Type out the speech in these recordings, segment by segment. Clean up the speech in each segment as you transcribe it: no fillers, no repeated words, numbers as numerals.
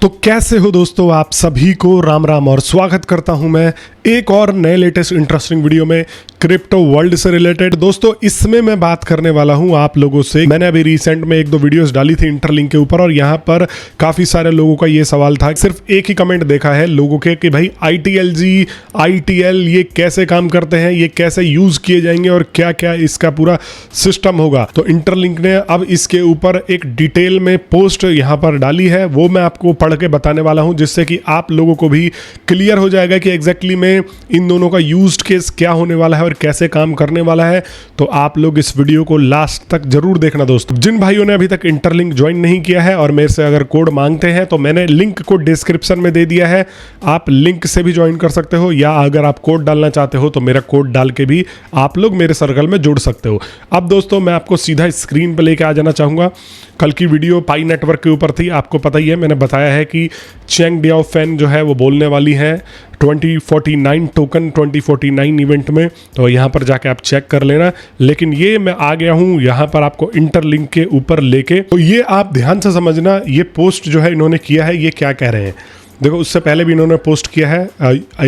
तो कैसे हो दोस्तों, आप सभी को राम राम और स्वागत करता हूं मैं एक और नए लेटेस्ट इंटरेस्टिंग वीडियो में क्रिप्टो वर्ल्ड से रिलेटेड। दोस्तों इसमें मैं बात करने वाला हूं आप लोगों से। मैंने अभी रिसेंट में एक दो वीडियोस डाली थी इंटरलिंक के ऊपर और यहां पर काफ़ी सारे लोगों का ये सवाल था, सिर्फ एक ही कमेंट देखा है लोगों के कि भाई ITLG ITL ये कैसे काम करते हैं, ये कैसे यूज़ किए जाएंगे और क्या क्या इसका पूरा सिस्टम होगा। तो इंटरलिंक ने अब इसके ऊपर एक डिटेल में पोस्ट यहाँ पर डाली है, वो मैं आपको पढ़ के बताने वाला हूं, जिससे कि आप लोगों को भी क्लियर हो जाएगा कि एग्जैक्टली में इन दोनों का यूज्ड केस क्या होने वाला है और कैसे काम करने वाला है। तो आप लोग इस वीडियो को लास्ट तक जरूर देखना दोस्तों। जिन भाइयों ने अभी तक इंटरलिंक ज्वाइन नहीं किया है और मेरे से अगर कोड मांगते हैं तो मैंने लिंक को डिस्क्रिप्शन में दे दिया है, आप लिंक से भी ज्वाइन कर सकते हो, या अगर आप कोड डालना चाहते हो तो मेरा कोड डाल के भी आप लोग मेरे सर्कल में जुड़ सकते हो। अब दोस्तों मैं आपको सीधा स्क्रीन पर लेके आ जाना चाहूंगा। कल की वीडियो पाई नेटवर्क के ऊपर थी, आपको पता ही है, मैंने बताया है कि चैंग डियाओफेन जो है वो बोलने वाली है 2049 टोकन 2049 इवेंट में, तो यहाँ पर जाके आप चेक कर लेना। लेकिन ये मैं आ गया हूँ यहाँ पर आपको इंटरलिंक के ऊपर लेके, तो ये आप ध्यान से समझना, ये पोस्ट जो है इन्होंने किया है ये क्या कह रहे हैं। देखो उससे पहले भी इन्होंने पोस्ट किया है,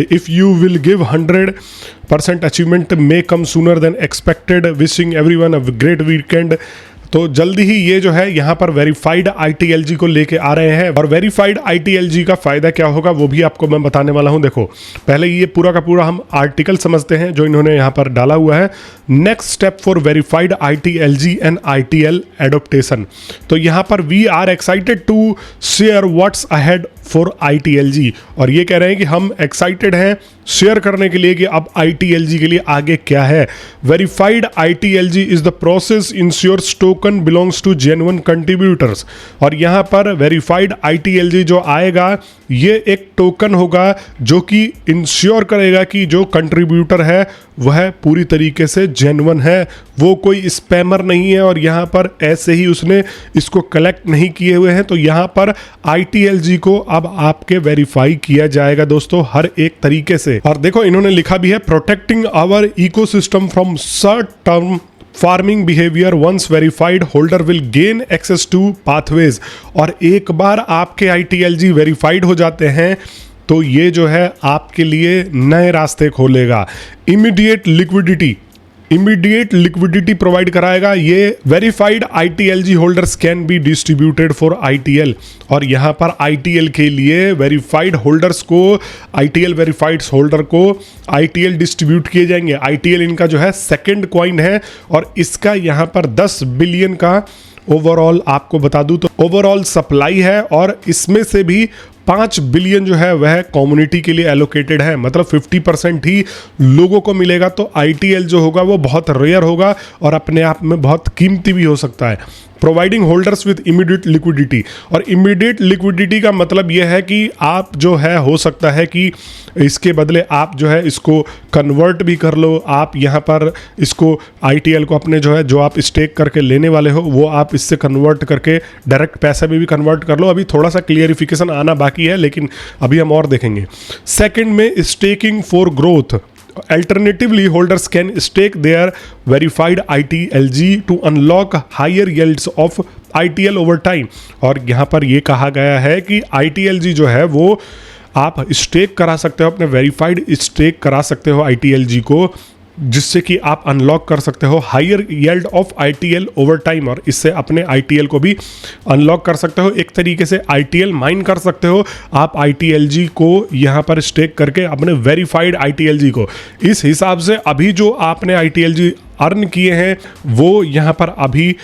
if you will give 100% achievement may come sooner than expected, wishing everyone a great weekend. तो जल्दी ही ये जो है यहाँ पर वेरीफाइड ITLG को लेके आ रहे हैं, और वेरीफाइड ITLG का फायदा क्या होगा वो भी आपको मैं बताने वाला हूँ। देखो पहले ये पूरा का पूरा हम आर्टिकल समझते हैं जो इन्होंने यहाँ पर डाला हुआ है, next step for verified ITLG and ITL adoption. तो यहाँ पर we are excited to share what's ahead for ITLG, और ये कह रहे हैं कि हम एक्साइटेड हैं शेयर करने के लिए कि अब ITLG के लिए आगे क्या है। Verified ITLG is the process ensures token belongs to genuine contributors. और यहाँ पर वेरीफाइड ITLG जो आएगा ये एक टोकन होगा जो कि इंश्योर करेगा कि जो कंट्रीब्यूटर है वह पूरी तरीके से जेन्युइन है, वो कोई स्पैमर नहीं है और यहाँ पर ऐसे ही उसने इसको कलेक्ट नहीं किए हुए हैं। तो यहाँ पर ITLG को अब आपके वेरीफाई किया जाएगा दोस्तों हर एक तरीके से। और देखो इन्होंने लिखा भी है, protecting our ecosystem from short term farming behaviour, once verified holder will gain access to pathways. और एक बार आपके ITLG वेरीफाइड हो जाते हैं तो ये जो है आपके लिए नए रास्ते खोलेगा। इमीडिएट लिक्विडिटी प्रोवाइड कराएगा। ये verified ITLG holders can be distributed for ITL, और यहाँ पर ITL के लिए वेरीफाइड होल्डर्स को, ITL वेरीफाइड होल्डर को ITL डिस्ट्रीब्यूट किए जाएंगे। ITL इनका जो है सेकंड कॉइन है और इसका यहाँ पर 10 बिलियन का ओवरऑल आपको बता दूं तो ओवरऑल सप्लाई है, और इसमें से भी 5 बिलियन जो है वह कम्युनिटी के लिए एलोकेटेड है, मतलब 50% ही लोगों को मिलेगा। तो ITL जो होगा वो बहुत रेयर होगा और अपने आप में बहुत कीमती भी हो सकता है। Providing holders with immediate liquidity, और इमीडिएट लिक्विडिटी का मतलब यह है कि आप जो है हो सकता है कि इसके बदले आप जो है इसको कन्वर्ट भी कर लो, आप यहाँ पर इसको ITL को अपने जो है जो आप स्टेक करके लेने वाले हो वो आप इससे कन्वर्ट करके डायरेक्ट पैसे में भी कन्वर्ट कर लो। अभी थोड़ा सा क्लियरिफिकेशन आना बाकी है लेकिन अभी हम और देखेंगे। सेकेंड में staking for growth, Alternatively, holders can stake their verified ITLG to unlock higher yields of ITL over time। और यहाँ पर ये कहा गया है कि ITLG जो है वो आप स्टेक करा सकते हो, अपने वेरीफाइड स्टेक करा सकते हो ITLG को, जिससे कि आप अनलॉक कर सकते हो higher yield of ITL over time, और इससे अपने ITL को भी अनलॉक कर सकते हो। एक तरीके से ITL माइन कर सकते हो आप ITLG को यहाँ पर स्टेक करके अपने वेरीफाइड ITLG को। इस हिसाब से अभी जो आपने ITLG अर्न किए हैं वो यहाँ पर अभी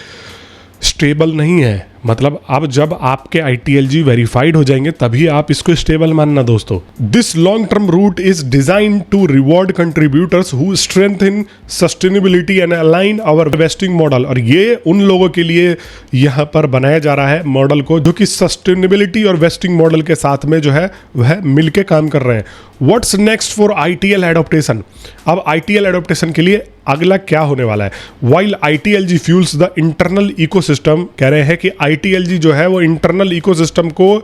स्टेबल नहीं है, मतलब अब जब आपके ITLG वेरीफाइड हो जाएंगे तभी आप इसको स्टेबल मानना दोस्तों। This long term route is design to reward contributors who strengthen sustainability and align our vesting model. और ये उन लोगों के लिए यहाँ पर बनाया जा रहा है मॉडल को जो कि सस्टेनेबिलिटी और वेस्टिंग मॉडल के साथ में जो है वह मिलके काम कर रहे हैं। What's next for ITL adoption, अब ITL एडोप्टेशन के लिए अगला क्या होने वाला है। While ITLG fuels the internal ecosystem, कह रहे हैं कि ITLG जो है वो इंटरनल इकोसिस्टम को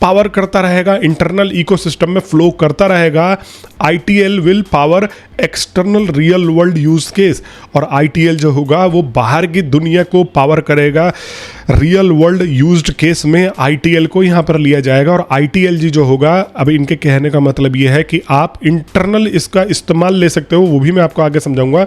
पावर करता रहेगा, इंटरनल इकोसिस्टम में फ्लो करता रहेगा। ITL will power external real world use case, और ITL जो होगा वो बाहर की दुनिया को पावर करेगा रियल वर्ल्ड यूज्ड केस में ITL को यहाँ पर लिया जाएगा। और ITLG जो होगा, अब इनके कहने का मतलब ये है कि आप इंटरनल इसका इस्तेमाल ले सकते हो, वो भी मैं आपको आगे समझाऊंगा।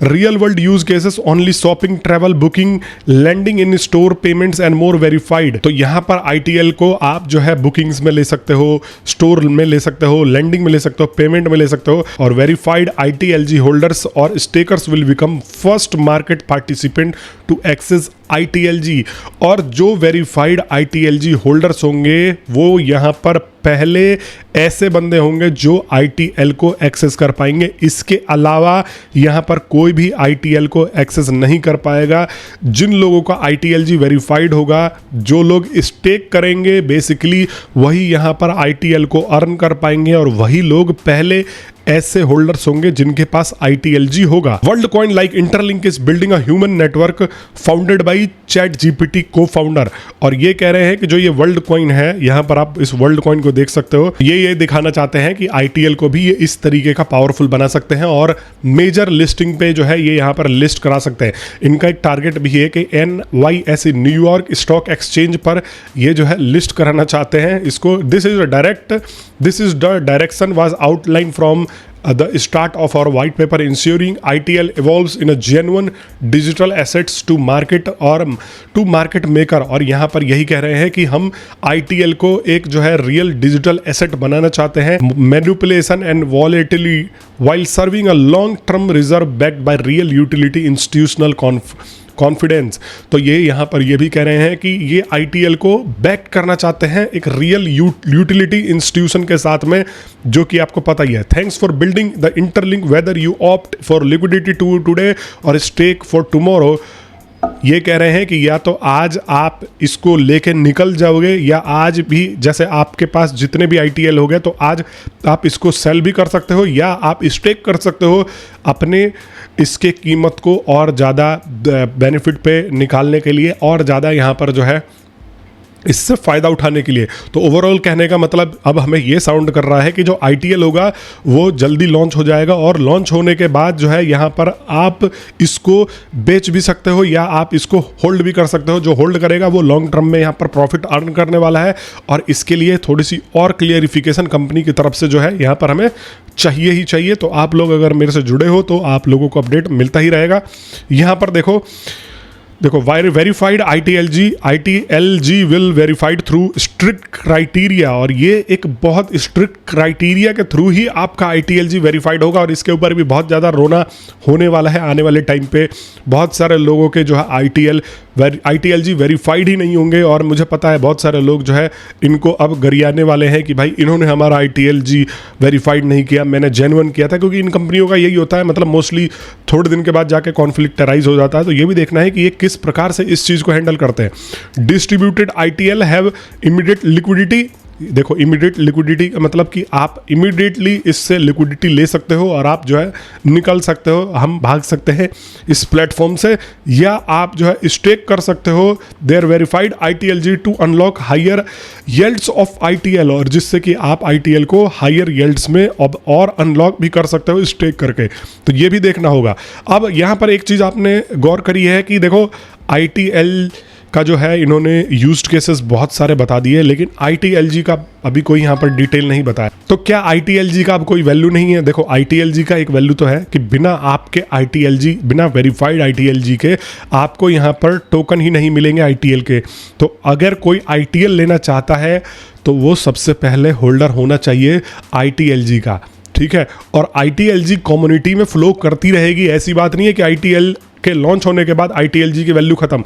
Real world use cases only shopping, travel, booking, landing in store, payments and more verified. तो यहाँ पर ITL को आप जो है बुकिंग्स में ले सकते हो, स्टोर में ले सकते हो, लैंडिंग में ले सकते हो, पेमेंट में ले सकते हो। और वेरीफाइड ITLG होल्डर्स और stakers will become first market participant to access ITLG। और जो वेरीफाइड ITLG होल्डर्स होंगे वो यहाँ पर पहले ऐसे बंदे होंगे जो ITL को एक्सेस कर पाएंगे। इसके अलावा यहाँ पर कोई भी ITL को एक्सेस नहीं कर पाएगा। जिन लोगों का ITLG वेरीफाइड होगा, जो लोग स्टेक करेंगे बेसिकली, वही यहाँ पर ITL को अर्न कर पाएंगे और वही लोग पहले ऐसे होल्डर्स होंगे जिनके पास ITLG होगा। World coin like interlink is building a human network founded by ChatGPT को फाउंडर। और ये कह रहे हैं कि जो ये वर्ल्ड कॉइन है, यहाँ पर आप इस वर्ल्ड कॉइन को देख सकते हो, ये दिखाना चाहते हैं कि ITL को भी ये इस तरीके का पावरफुल बना सकते हैं और मेजर लिस्टिंग पे जो है ये यहाँ पर लिस्ट करा सकते हैं। इनका एक टारगेट भी है कि NYSE न्यूयॉर्क स्टॉक एक्सचेंज पर ये जो है लिस्ट कराना चाहते हैं इसको। This is the direction was outline from the start of our white paper, ensuring ITL evolves in a genuine digital assets to market और to market maker। और यहाँ पर यही कह रहे हैं कि हम ITL को एक जो है रियल डिजिटल एसेट बनाना चाहते हैं, manipulation and volatility while serving a long term reserve backed by real utility institutional confidence. तो ये यहाँ पर ये भी कह रहे हैं कि ये ITL को बैक करना चाहते हैं एक रियल यूटिलिटी इंस्टीट्यूशन के साथ में, जो कि आपको पता ही है। Thanks for building the interlink whether you opt for liquidity today और स्टेक फॉर टुमारो। ये कह रहे हैं कि या तो आज आप इसको लेके निकल जाओगे, या आज भी जैसे आपके पास जितने भी ITL हो गए तो आज आप इसको सेल भी कर सकते हो, या आप स्टेक कर सकते हो अपने इसके कीमत को और ज़्यादा बेनिफिट पे निकालने के लिए, और ज़्यादा यहाँ पर जो है इससे फ़ायदा उठाने के लिए। तो ओवरऑल कहने का मतलब अब हमें ये साउंड कर रहा है कि जो ITL होगा वो जल्दी लॉन्च हो जाएगा, और लॉन्च होने के बाद जो है यहाँ पर आप इसको बेच भी सकते हो या आप इसको होल्ड भी कर सकते हो। जो होल्ड करेगा वो लॉन्ग टर्म में यहाँ पर प्रॉफिट अर्न करने वाला है, और इसके लिए थोड़ी सी और क्लियरिफिकेशन कंपनी की तरफ से जो है यहाँ पर हमें चाहिए ही चाहिए। तो आप लोग अगर मेरे से जुड़े हो तो आप लोगों को अपडेट मिलता ही रहेगा। यहाँ पर देखो verified ITLG will verified through strict criteria. और ये एक बहुत स्ट्रिक्ट क्राइटेरिया के थ्रू ही आपका ITLG वेरीफाइड होगा, और इसके ऊपर भी बहुत ज़्यादा रोना होने वाला है आने वाले टाइम पे। बहुत सारे लोगों के जो है ITLG वेरीफाइड ही नहीं होंगे, और मुझे पता है बहुत सारे लोग जो है इनको अब गरियाने वाले हैं कि भाई इन्होंने हमारा ITLG वेरीफाइड नहीं किया, मैंने जेन्युइन किया था। क्योंकि इन कंपनियों का यही होता है, मतलब मोस्टली थोड़े दिन के बाद जाके कॉन्फ्लिक्ट अराइज हो जाता है। तो ये भी देखना है कि ये किस प्रकार से इस चीज को हैंडल करते हैं। Distributed ITL have immediate liquidity. देखो इमीडिएट लिक्विडिटी का मतलब कि आप इमीडिएटली इससे लिक्विडिटी ले सकते हो और आप जो है निकल सकते हो, हम भाग सकते हैं इस प्लेटफॉर्म से, या आप जो है स्टेक कर सकते हो there verified ITLG to unlock higher yields of ITL। और जिससे कि आप ITL को हायर येल्ड्स में अब और अनलॉक भी कर सकते हो स्टेक करके। तो ये भी देखना होगा। अब यहाँ पर एक चीज़ आपने गौर करी है कि देखो ITL का जो है इन्होंने यूज्ड केसेस बहुत सारे बता दिए, लेकिन ITLG का अभी कोई यहाँ पर डिटेल नहीं बताया। तो क्या ITLG का अब कोई वैल्यू नहीं है? देखो ITLG का एक वैल्यू तो है कि बिना आपके ITLG, बिना वेरीफाइड ITLG के आपको यहाँ पर टोकन ही नहीं मिलेंगे ITL के। तो अगर कोई ITL लेना चाहता है तो वो सबसे पहले होल्डर होना चाहिए ITLG का, ठीक है। और ITLG कम्युनिटी में फ्लो करती रहेगी, ऐसी बात नहीं है कि ITL के लॉन्च होने के बाद ITLG की वैल्यू खत्म।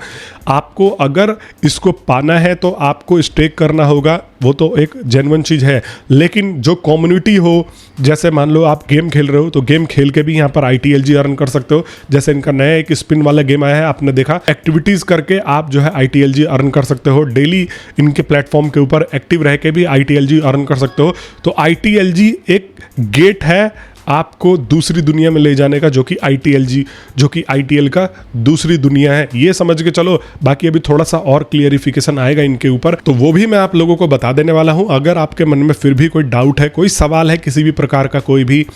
आपको अगर इसको पाना है तो आपको स्टेक करना होगा, वो तो एक जेन्युइन चीज़ है। लेकिन जो कम्युनिटी हो, जैसे मान लो आप गेम खेल रहे हो तो गेम खेल के भी यहाँ पर ITLG अर्न कर सकते हो। जैसे इनका नया एक स्पिन वाला गेम आया है, आपने देखा, एक्टिविटीज़ करके आप जो है ITLG अर्न कर सकते हो। डेली इनके प्लेटफॉर्म के ऊपर एक्टिव रह के भी ITLG अर्न कर सकते हो। तो ITLG एक गेट है आपको दूसरी दुनिया में ले जाने का, जो कि ITL का दूसरी दुनिया है, ये समझ के चलो। बाकी अभी थोड़ा सा और क्लियरिफिकेशन आएगा इनके ऊपर, तो वो भी मैं आप लोगों को बता देने वाला हूं। अगर आपके मन में फिर भी कोई डाउट है, कोई सवाल है, किसी भी प्रकार का कोई भी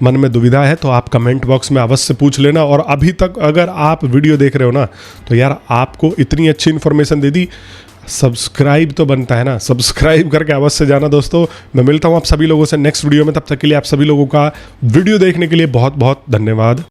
मन में दुविधा है, तो आप कमेंट बॉक्स में अवश्य पूछ लेना। और अभी तक अगर आप वीडियो देख रहे हो ना, तो यार आपको इतनी अच्छी इंफॉर्मेशन दे दी, सब्सक्राइब तो बनता है ना, सब्सक्राइब करके अवश्य जाना दोस्तों। मैं मिलता हूं आप सभी लोगों से नेक्स्ट वीडियो में, तब तक के लिए आप सभी लोगों का वीडियो देखने के लिए बहुत बहुत धन्यवाद।